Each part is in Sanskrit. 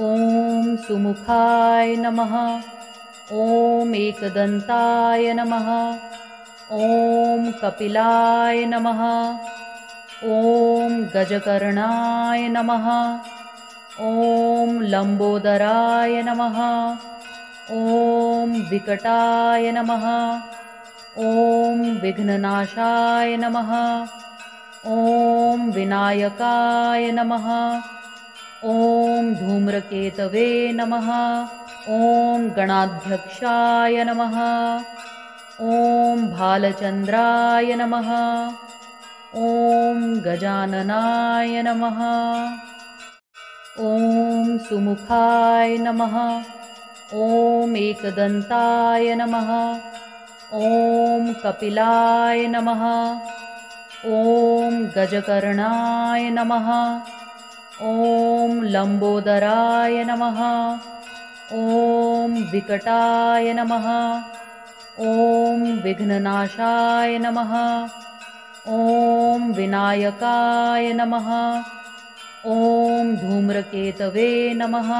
ॐ सुमुखाय नमः। ॐ एकदन्ताय नमः। ॐ कपिलाय नमः। ॐ गजकर्णाय नमः। ॐ लम्बोदराय नमः। ॐ विकटाय नमः। ॐ विघ्ननाशाय नमः। ॐ विनायकाय नमः। ॐ धूम्रकेतवे नमः। ॐ गणाध्यक्षाय नमः। ॐ भालचन्द्राय नमः। ॐ गजाननाय नमः। ॐ सुमुखाय नमः। ॐ एकदन्ताय नमः। ॐ कपिलाय नमः। ॐ गजकर्णाय नमः। ॐ लम्बोदराय नमः। ॐ विकटाय नमः। ॐ विघ्ननाशाय नमः। ॐ विनायकाय नमः। ॐ धूम्रकेतवे नमः।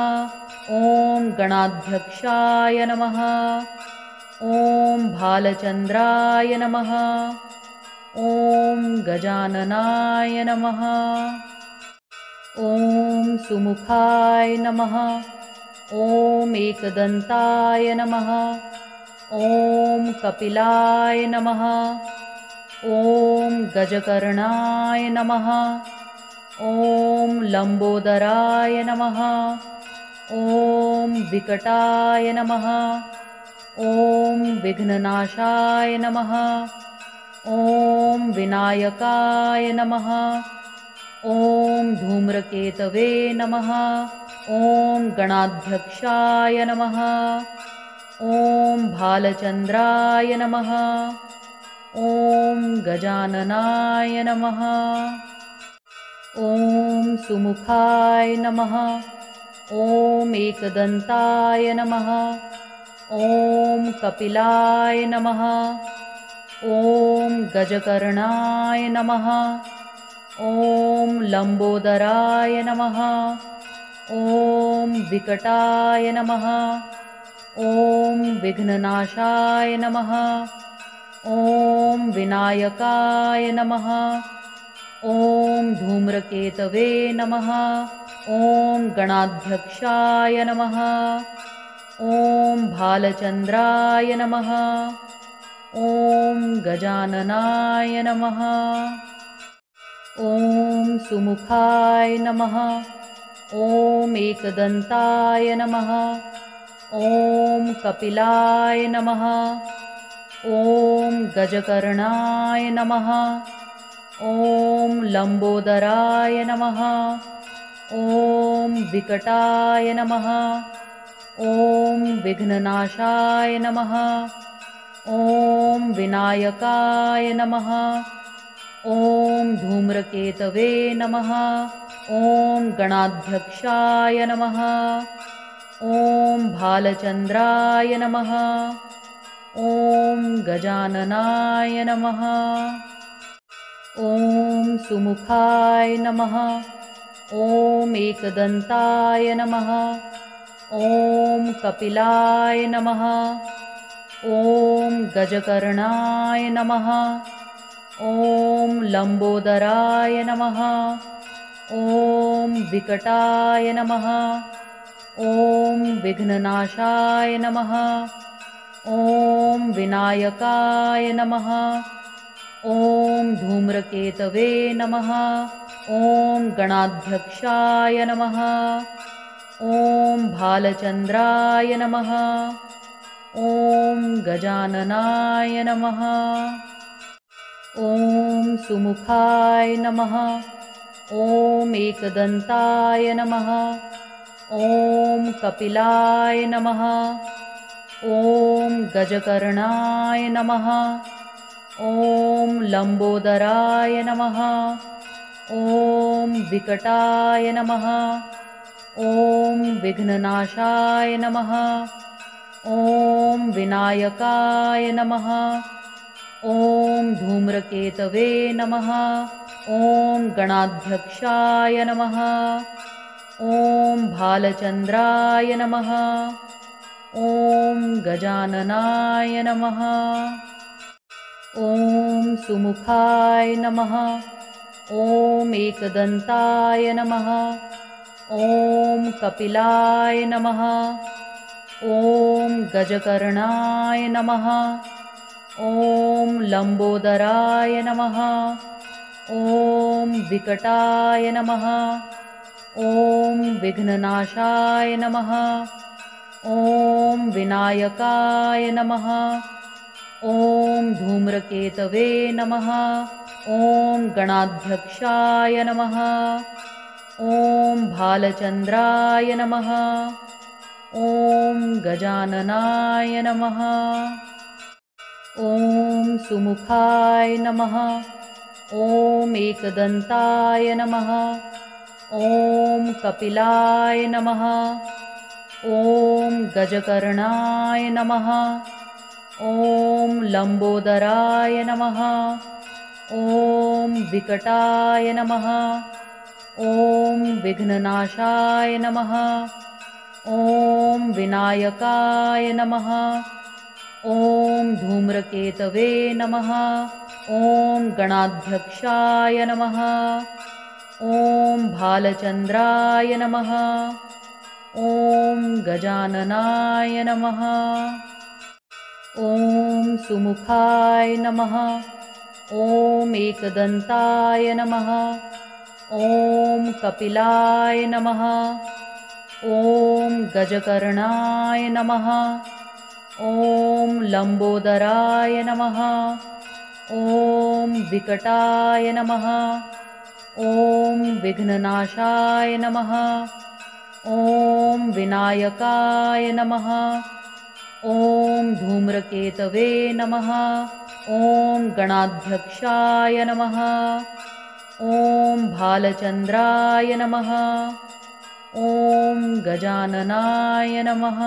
ॐ गणाध्यक्षाय नमः। ॐ भालचन्द्राय नमः। ॐ गजाननाय नमः। ॐ सुमुखाय नमः। ॐ एकदन्ताय नमः। ॐ कपिलाय नमः। ॐ गजकर्णाय नमः। ॐ लम्बोदराय नमः। ॐ विकटाय नमः। ॐ विघ्ननाशाय नमः। ॐ विनायकाय नमः। ॐ धूम्रकेतवे नमः। ॐ गणाध्यक्षाय नमः। ॐ भालचन्द्राय नमः। ॐ गजाननाय नमः। ॐ सुमुखाय नमः। ॐ एकदन्ताय नमः। ॐ कपिलाय नमः। ॐ गजकर्णाय नमः। ॐ लम्बोदराय नमः। ॐ विकटाय नमः। ॐ विघ्ननाशाय नमः। ॐ विनायकाय नमः। ॐ धूम्रकेतवे नमः। ॐ गणाध्यक्षाय नमः। ॐ भालचन्द्राय नमः। ॐ गजाननाय नमः। ॐ सुमुखाय नमः। ॐ एकदन्ताय नमः। ॐ कपिलाय नमः। ॐ गजकर्णाय नमः। ॐ लम्बोदराय नमः। ॐ विकटाय नमः। ॐ विघ्ननाशाय नमः। ॐ विनायकाय नमः। ॐ धूम्रकेतवे नमः। ॐ गणाध्यक्षाय नमः। ॐ भालचन्द्राय नमः। ॐ गजाननाय नमः। ॐ सुमुखाय नमः। ॐ एकदन्ताय नमः। ॐ कपिलाय नमः। ॐ गजकर्णाय नमः। ॐ लम्बोदराय नमः। ॐ विकटाय नमः। ॐ विघ्ननाशाय नमः। ॐ विनायकाय नमः। ॐ धूम्रकेतवे नमः। ॐ गणाध्यक्षाय नमः। ॐ भालचन्द्राय नमः। ॐ गजाननाय नमः। ॐ सुमुखाय नमः। ॐ एकदन्ताय नमः। ॐ कपिलाय नमः। ॐ गजकर्णाय नमः। ॐ लम्बोदराय नमः। ॐ विकटाय नमः। ॐ विघ्ननाशाय नमः। ॐ विनायकाय नमः। ॐ धूम्रकेतवे नमः। ॐ गणाध्यक्षाय नमः। ॐ भालचन्द्राय नमः। ॐ गजाननाय नमः। ॐ सुमुखाय नमः। ॐ एकदन्ताय नमः। ॐ कपिलाय नमः। ॐ गजकर्णाय नमः। ॐ लम्बोदराय नमः। ॐ विकटाय नमः। ॐ विघ्ननाशाय नमः। ॐ विनायकाय नमः। ॐ धूम्रकेतवे नमः। ॐ गणाध्यक्षाय नमः। ॐ भालचन्द्राय नमः। ॐ गजाननाय नमः। ॐ सुमुखाय नमः। ॐ एकदन्ताय नमः। ॐ कपिलाय नमः। ॐ गजकर्णाय नमः। ॐ लम्बोदराय नमः। ॐ विकटाय नमः। ॐ विघ्ननाशाय नमः। ॐ विनायकाय नमः। ॐ धूम्रकेतवे नमः। ॐ गणाध्यक्षाय नमः। ॐ भालचन्द्राय नमः। ॐ गजाननाय नमः। ॐ सुमुखाय नमः। ॐ एकदन्ताय नमः। ॐ कपिलाय नमः। ॐ गजकर्णाय नमः। ॐ लम्बोदराय नमः। ॐ विकटाय नमः। ॐ विघ्ननाशाय नमः। ॐ विनायकाय नमः। ॐ धूम्रकेतवे नमः। ॐ गणाध्यक्षाय नमः। ॐ भालचन्द्राय नमः। ॐ गजाननाय नमः।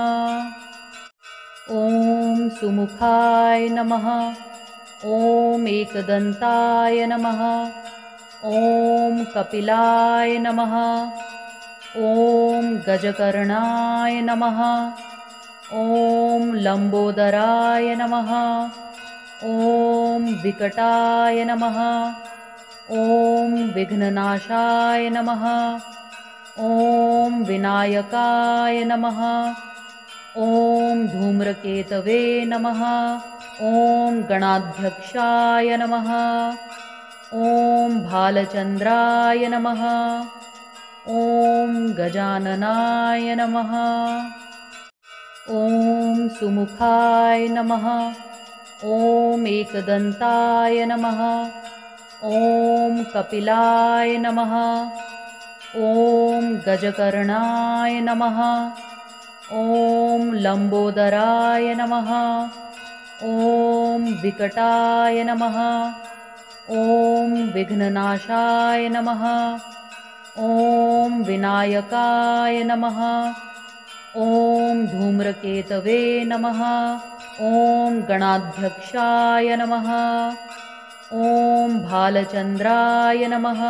ॐ सुमुखाय नमः। ॐ एकदन्ताय नमः। ॐ कपिलाय नमः। ॐ गजकर्णाय नमः। ॐ लम्बोदराय नमः। ॐ विकटाय नमः। ॐ विघ्ननाशाय नमः। ॐ विनायकाय नमः। ॐ धूम्रकेतवे नमः। ॐ गणाध्यक्षाय नमः। ॐ भालचन्द्राय नमः। ॐ गजाननाय नमः। ॐ सुमुखाय नमः। ॐ एकदन्ताय नमः। ॐ कपिलाय नमः। ॐ गजकर्णाय नमः। ॐ लम्बोदराय नमः। ॐ विकटाय नमः। ॐ विघ्ननाशाय नमः। ॐ विनायकाय नमः। ॐ धूम्रकेतवे नमः। ॐ गणाध्यक्षाय नमः। ॐ भालचन्द्राय नमः।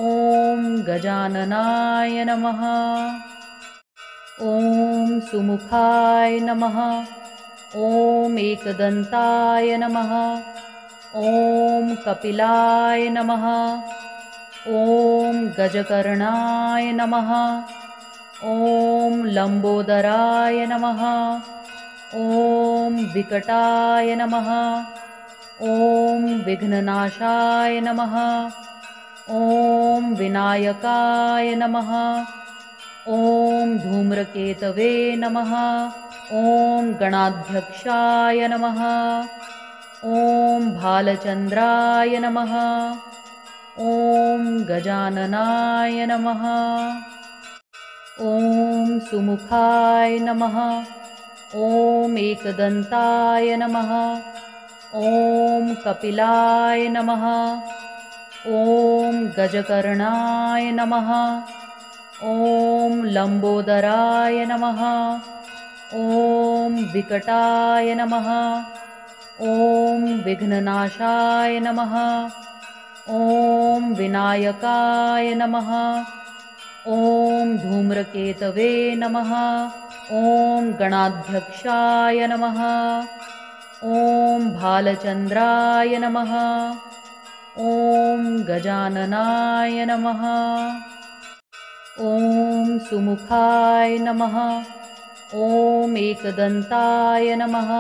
ॐ गजाननाय नमः। ॐ सुमुखाय नमः। ॐ एकदन्ताय नमः। ॐ कपिलाय नमः। ॐ गजकर्णाय नमः। ॐ लम्बोदराय नमः। ॐ विकटाय नमः। ॐ विघ्ननाशाय नमः। ॐ विनायकाय नमः। ॐ धूम्रकेतवे नमः। ॐ गणाध्यक्षाय नमः। ॐ भालचन्द्राय नमः। ॐ गजाननाय नमः। ॐ सुमुखाय नमः। ॐ एकदन्ताय नमः। ॐ कपिलाय नमः। ॐ गजकर्णाय नमः। ॐ लम्बोदराय नमः। ॐ विकटाय नमः। ॐ विघ्ननाशाय नमः। ॐ विनायकाय नमः। ॐ धूम्रकेतवे नमः। ॐ गणाध्यक्षाय नमः। ॐ भालचन्द्राय नमः। ॐ गजाननाय नमः। ॐ सुमुखाय नमः। ॐ एकदन्ताय नमः।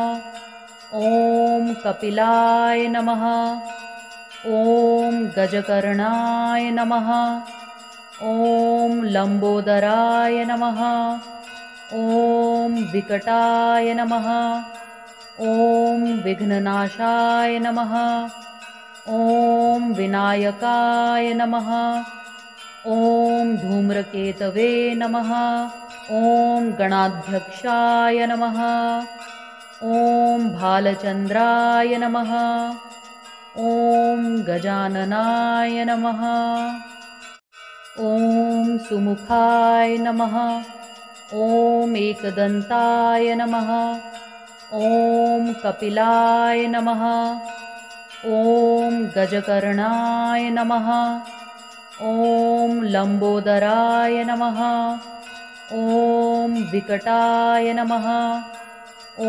ॐ कपिलाय नमः। ॐ गजकर्णाय नमः। ॐ लम्बोदराय नमः। ॐ विकटाय नमः। ॐ विघ्ननाशाय नमः। ॐ विनायकाय नमः। ॐ धूम्रकेतवे नमः। ॐ गणाध्यक्षाय नमः। ॐ भालचन्द्राय नमः। ॐ गजाननाय नमः। ॐ सुमुखाय नमः। ॐ एकदन्ताय नमः। ॐ कपिलाय नमः। ॐ गजकर्णाय नमः। ॐ लम्बोदराय नमः। ॐ विकटाय नमः।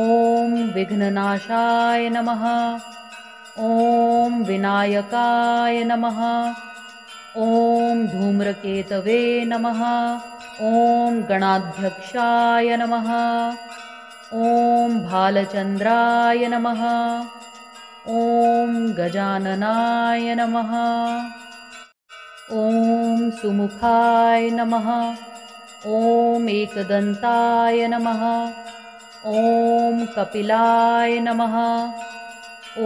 ॐ विघ्ननाशाय नमः। ॐ विनायकाय नमः। ॐ धूम्रकेतवे नमः। ॐ गणाध्यक्षाय नमः। ॐ भालचन्द्राय नमः। ॐ गजाननाय नमः। ॐ सुमुखाय नमः। ॐ एकदन्ताय नमः। ॐ कपिलाय नमः।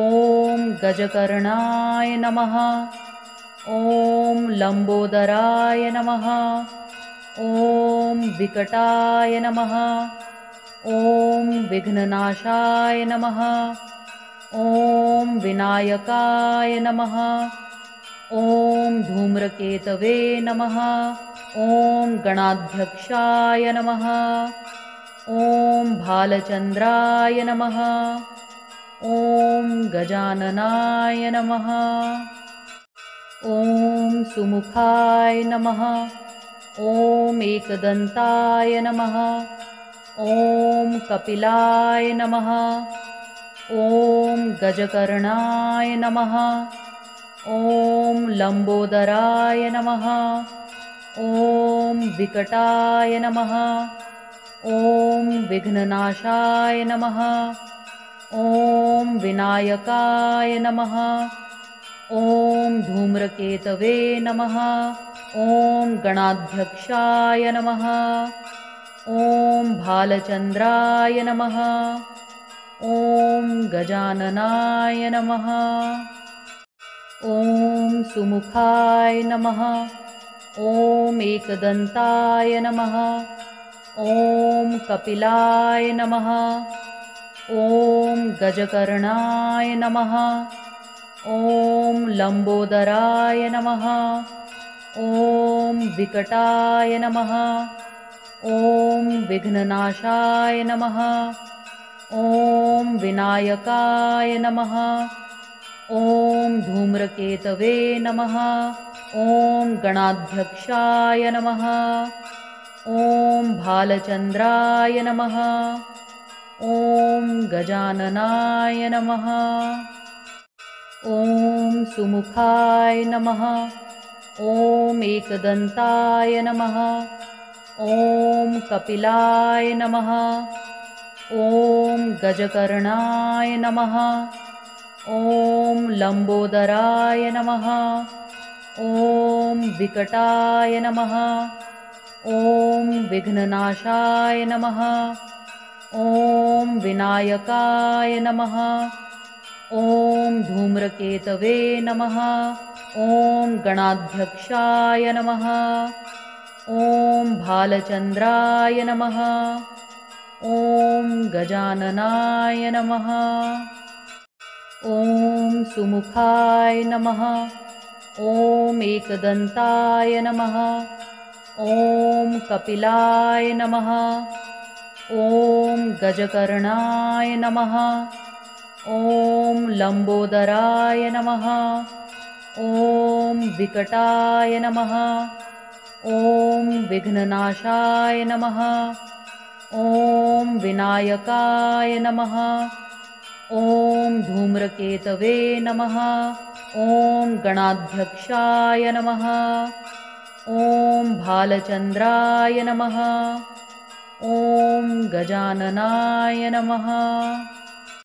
ॐ गजकर्णाय नमः। ॐ लम्बोदराय नमः। ॐ विकटाय नमः। ॐ विघ्ननाशाय नमः। ॐ विनायकाय नमः। ॐ धूम्रकेतवे नमः। ॐ गणाध्यक्षाय नमः। ॐ भालचन्द्राय नमः। ॐ गजाननाय नमः। ॐ सुमुखाय नमः। ॐ एकदन्ताय नमः। ॐ कपिलाय नमः। ॐ गजकर्णाय नमः। ॐ लम्बोदराय नमः। ॐ विकटाय नमः। ॐ विघ्ननाशाय नमः। ॐ विनायकाय नमः। ॐ धूम्रकेतवे नमः। ॐ गणाध्यक्षाय नमः। ॐ भालचन्द्राय नमः। ॐ गजाननाय नमः। ॐ सुमुखाय नमः। ॐ एकदन्ताय नमः। ॐ कपिलाय नमः। ॐ गजकर्णाय नमः। ॐ लम्बोदराय नमः। ॐ विकटाय नमः। ॐ विघ्ननाशाय नमः। ॐ विनायकाय नमः। ॐ धूम्रकेतवे नमः। ॐ गणाध्यक्षाय नमः। ॐ भालचन्द्राय नमः। ॐ गजाननाय नमः। ॐ सुमुखाय नमः। ॐ एकदन्ताय नमः। ॐ कपिलाय नमः। ॐ गजकर्णाय नमः। ॐ लम्बोदराय नमः। ॐ विकटाय नमः। ॐ विघ्ननाशाय नमः। ॐ विनायकाय नमः। ॐ धूम्रकेतवे नमः। ॐ गणाध्यक्षाय नमः। ॐ भालचन्द्राय नमः। ॐ गजाननाय नमः। ॐ सुमुखाय नमः। ॐ एकदन्ताय नमः। ॐ कपिलाय नमः। ॐ गजकर्णाय नमः। ॐ लम्बोदराय नमः। ॐ विकटाय नमः। ॐ विघ्ननाशाय नमः। ॐ विनायकाय नमः। ॐ धूम्रकेतवे नमः। ॐ गणाध्यक्षाय नमः। ॐ भालचन्द्राय नमः। ॐ गजाननाय नमः।